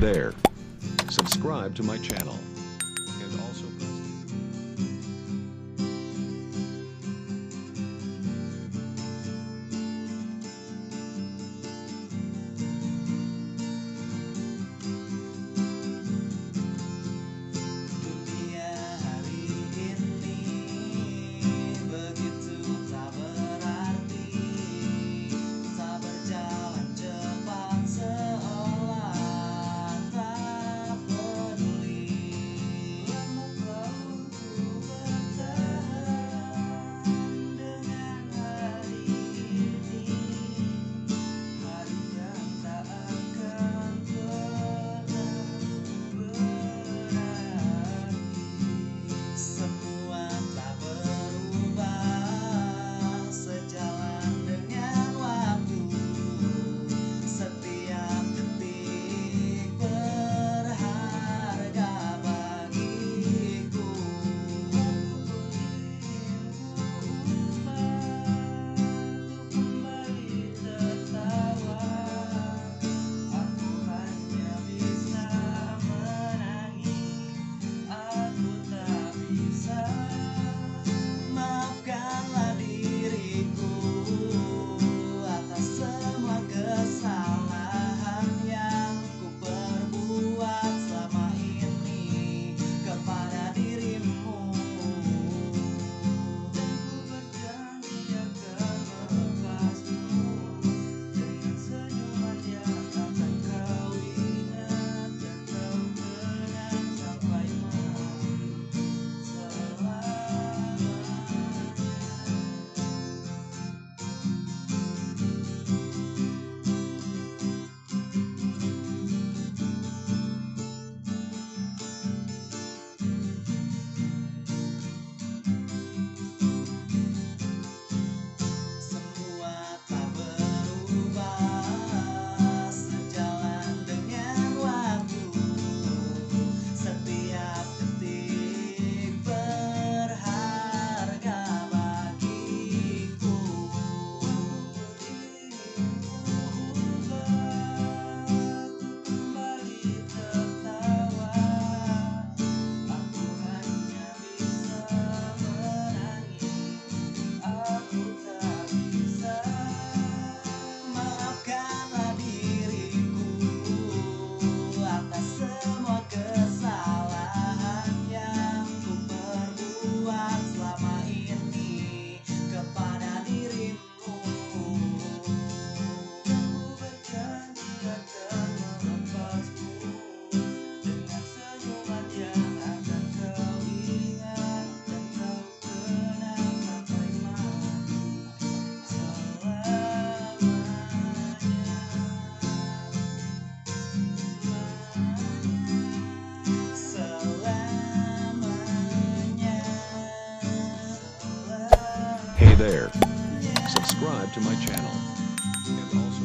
there. Subscribe to my channel. And also press Dunia hari ini begitu tak berarti, tak berjalan cepat seolah tak peduli. Lemah ku bertahan dengan hari ini, hari yang tak akan pernah berarti. Semua tak berubah sejalan dengan waktu. Setiap detik berharga bagiku. Untuk kembali tertawa, aku hanya bisa menangis. Aku tak bisa. Maafkanlah diriku atas semua kesalahan yang ku perbuat selama ini kepada dirimu. Dan ku berjanji akan melepasmu dengan senyuman yang akan kau ingat dan kau kenang sampai mati selamanya. Semua tak berubah sejalan dengan waktu. Setiap detik berharga bagiku. Aku kembali tertawa, aku hanya bisa menangis. Aku tak bisa. Maafkanlah diriku atas semua kesalahan yang ku perbuat selama ini kepada dirimu. Aku berjanji akan melepasmu dengan senyuman yang akan kau ingat dan kau kenang sampai mati selamanya. Hey there. Subscribe to my channel. And also